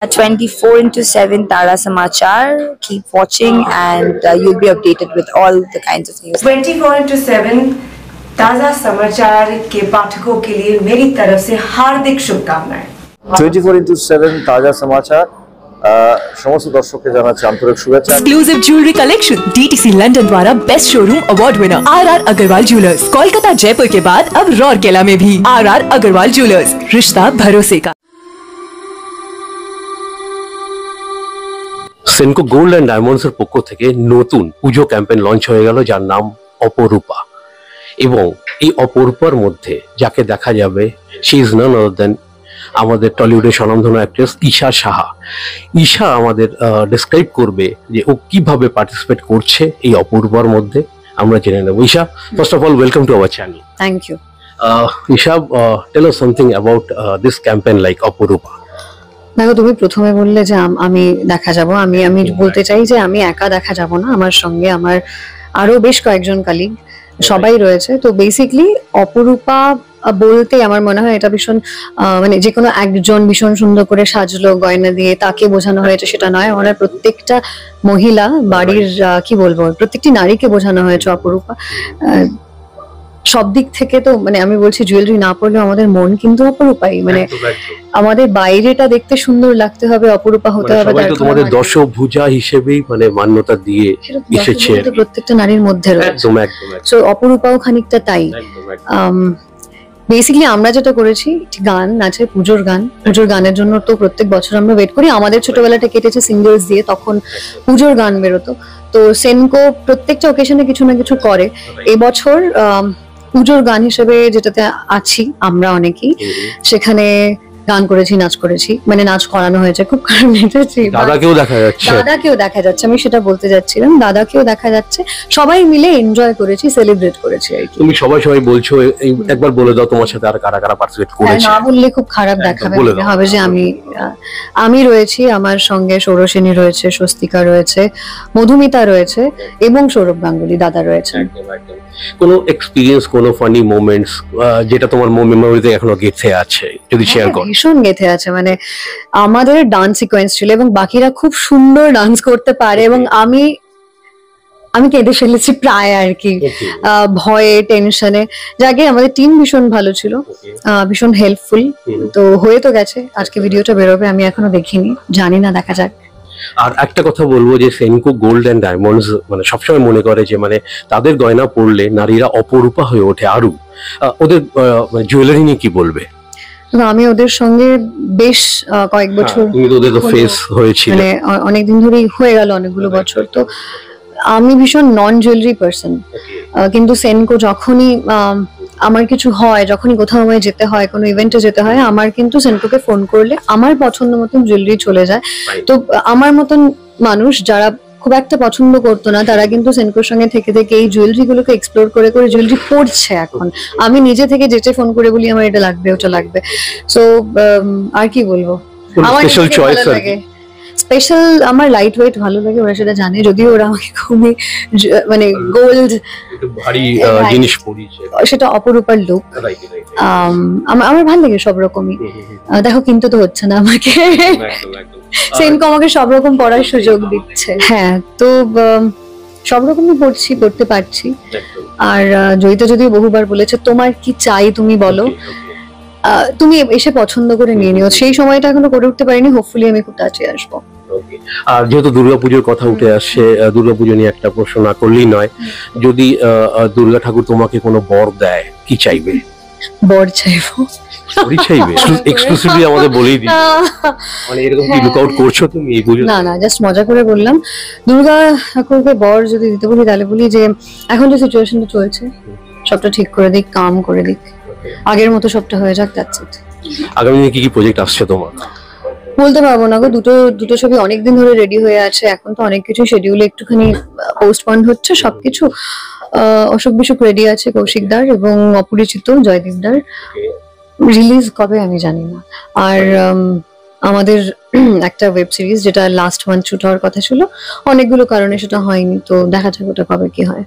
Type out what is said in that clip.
24/7 Tara Samachar. Keep watching and you'll be updated with all the kinds of news. 24/7 ताज़ा समाचार के पाठकों के लिए मेरी तरफ से हार्दिक शुभकामनाएं। 24/7 ताज़ा समाचार समस्त दर्शक के জানাচ্ছি আন্তরিক শুভেচ্ছা। Exclusive jewellery collection DTC London द्वारा best showroom award winner RR Agarwal jewellers, Kolkata Jaipur के बाद अब रौरकेला में भी RR अग्रवाल ज्वेलर्स, रिश्ता भरोसे का। সেনকো গোল্ড অ্যান্ড ডায়মন্ডস এর পক্ষ থেকে নতুন পুজো ক্যাম্পেইন লঞ্চ হয়ে গেল, যার নাম অপরূপা। এবং এই অপরূপার মধ্যে যাকে দেখা যাবে, শি ইজ নান আদার দেন আমাদের টলিউডের স্বনামধন্য অ্যাক্ট্রেস ঈশা সাহা। ঈশা আমাদের ডেসক্রাইব করবে যে ও কিভাবে পার্টিসিপেট করছে এই অপরূপার মধ্যে, আমরা জেনে নেব। Isha, first of all welcome to our channel. Thank you. Isha, tell us something about this campaign like Aparupa. দেখো, তুমি প্রথমে বললে যে আমি দেখা যাব, আমি বলতে চাই যে আমি একা দেখা যাব না, আমার সঙ্গে আমার আরো বেশ কয়েকজন কালিগ সবাই রয়েছে। তো বেসিক্যালি অপরূপা বলতে আমার মনে হয় এটা ভীষণ মানে যে কোনো একজন ভীষণ সুন্দর করে সাজলো গয়না দিয়ে তাকে বোঝানো হয়েছে সেটা নয়। আমরা প্রত্যেকটা মহিলা বাড়ির কি বলবো, প্রত্যেকটি নারীকে বোঝানো হয়েছে অপরূপা। সব দিক থেকে তো মানে আমি বলছি জুয়েলারি না পরলেও আমাদের মন কিন্তু অপরূপাই, মানে আমাদের বাইরেটা দেখতে সুন্দর লাগতে হবে, অপরূপা হতে হবে। তোমাদের দশভুজা হিসেবেই মানে মান্যতা দিয়ে এসেছে প্রত্যেকটা নারীর মধ্যে রয়েছে। সো অপরূপাও খানিকটা তাই। বেসিক্যালি আমরা যেটা করেছি গান আছে, পুজোর গানের জন্য তো প্রত্যেক বছর আমরা ওয়েট করি। আমাদের ছোটবেলাটা কেটেছে সিঙ্গেলস দিয়ে, তখন পুজোর গান বেরোতো। তো সেনকো প্রত্যেকটা ওকেশনে কিছু না কিছু করে। এবছর পুজোর গান হিসেবে যেটাতে আছি আমরা অনেকেই, সেখানে গান করেছি, নাচ করেছি, মানে নাচ করানো হয়েছে, খুব খারাপ নেচেছি। দাদাকেও দেখা যাচ্ছে, আমি সেটা বলতে যাচ্ছিলাম, দাদাকেও দেখা যাচ্ছে। সবাই মিলে এনজয় করেছি, সেলিব্রেট করেছি আর কি। তুমি সবাই বলছো, একবার বলে দাও তোমার সাথে আর কারা কারা পার্টিসিপেট করেছে। না বললে খুব খারাপ দেখাবে, হবে যে আমি রয়েছি, আমার সঙ্গে সৌরসেনী রয়েছে, স্বস্তিকা রয়েছে, মধুমিতা রয়েছে এবং সৌরভ গাঙ্গুলি দাদা রয়েছে। কোনো এক্সপেরিয়েন্স, কোনো ফানি মোমেন্টস যেটা তোমার মেমোরিতে এখনো গেঁথে আছে, যদি শেয়ার করো। ভীষণ গেঁথে আছে, মানে আমাদের ডান্স সিকোয়েন্স ছিল এবং বাকিরা খুব সুন্দর ডান্স করতে পারে এবং আমি কেঁদে ফেলেছি প্রায় আর কি, ভয়ে, টেনশনে। যাকে আমাদের টিম ভীষণ ভালো ছিল, ভীষণ হেল্পফুল। তো হয়ে তো গেছে, আজকে ভিডিওটা বেরোবে, আমি এখনো দেখিনি, জানি না, দেখা যাক। আর একটা কথা বলবো যে সেনকো গোল্ড অ্যান্ড ডায়মন্ডস মানে সবসময় মনে করে যে মানে তাদের গয়না পরলে নারীরা অপরূপা হয়ে ওঠে। আরো ওদের জুয়েলারি নিয়ে কি বলবে? আমি ওদের সঙ্গে বেশ কয়েক বছর, ওদের তো ফেস হয়েছিল, মানে অনেকদিন ধরেই হয়ে গেল, অনেকগুলো বছর। তো আমি ভীষণ নন জুয়েলারি পার্সন, কিন্তু সেনকো যখনই আমার কিছু হয়, যখনই কোথাও আমায় যেতে হয়, কোনো ইভেন্টে যেতে হয়, আমার কিন্তু সেনকোকে ফোন করলে আমার পছন্দ মতন জুয়েলারি চলে যায়। তো আমার মতন মানুষ যারা খুব একটা পছন্দ করতো না, তারা কিন্তু সেনকোর সঙ্গে থেকে থেকে এই জুয়েলারি গুলোকে এক্সপ্লোর করে করে জুয়েলারি পড়ছে এখন। আমি নিজে থেকে যেতে ফোন করে বলি আমার এটা লাগবে, ওটা লাগবে। সো আর কি বলবো, আমার স্পেশাল আমার লাইট ওয়েট ভালো লাগে, ওরা সেটা জানে। যদিও ওরা আমাকে খুবই মানে গোল্ড ভারী জিনিস পরিয়েছে, সেটা অপরূপার লুক। আমার ভালো লাগে সব রকমই। দেখো, কিন্তু তো হচ্ছে না আমাকে, সেনকো আমাকে সব রকম পড়ার সুযোগ দিচ্ছে। হ্যাঁ, তো সব রকমই পড়তে পারছি। আর জয়িতা যদিও বহুবার বলেছে তোমার কি চাই তুমি বলো, তুমি এসে পছন্দ করে নিয়ে নিও। সেই সময়টা এখনো করে উঠতে পারিনি, হোপফুলি আমি খুব কাছে আসবো। আর যেহেতু দুর্গাপুজোর কথা উঠে আসছে, দুর্গাপুজো নিয়ে একটা প্রশ্ন না করলেই নয়। যদি দুর্গা ঠাকুর তোমাকে কোনো বর দেয়, কি চাইবে? বর চাইবো। এক্সক্লুসিভলি আমাদের বলেই দিই, মানে এরকম কি লুক আউট করছো তুমি এই পুজো? না, জাস্ট মজা করে বললাম। দুর্গা ঠাকুরকে বর যদি দিতে বলি তাহলে বলি যে এখন যে সিচুয়েশনটা চলছে সবটা ঠিক করে দিক, কাম করে দিক, আগের মতো সবটা হয়ে যাক, দ্যাটস ইট। আগামী দিনে কি কি প্রজেক্ট আসছে তোমার? বলতে পারবো না গো, দুটো ছবি অনেকদিন ধরে রেডি হয়ে আছে। এখন তো অনেক কিছু শিডিউলে একটুখানি পোস্টপন্ড হচ্ছে সবকিছু। অশোক বিশুক রেডি আছে, কৌশিকদার এবং অপরিচিত জয়দীপদার। রিলিজ কবে আমি জানি না। আর আমাদের একটা ওয়েব সিরিজ যেটা লাস্ট মান্থ শুট হওয়ার কথা ছিল, অনেকগুলো কারণে সেটা হয়নি। তো দেখা যাক ওটা কবে কি হয়।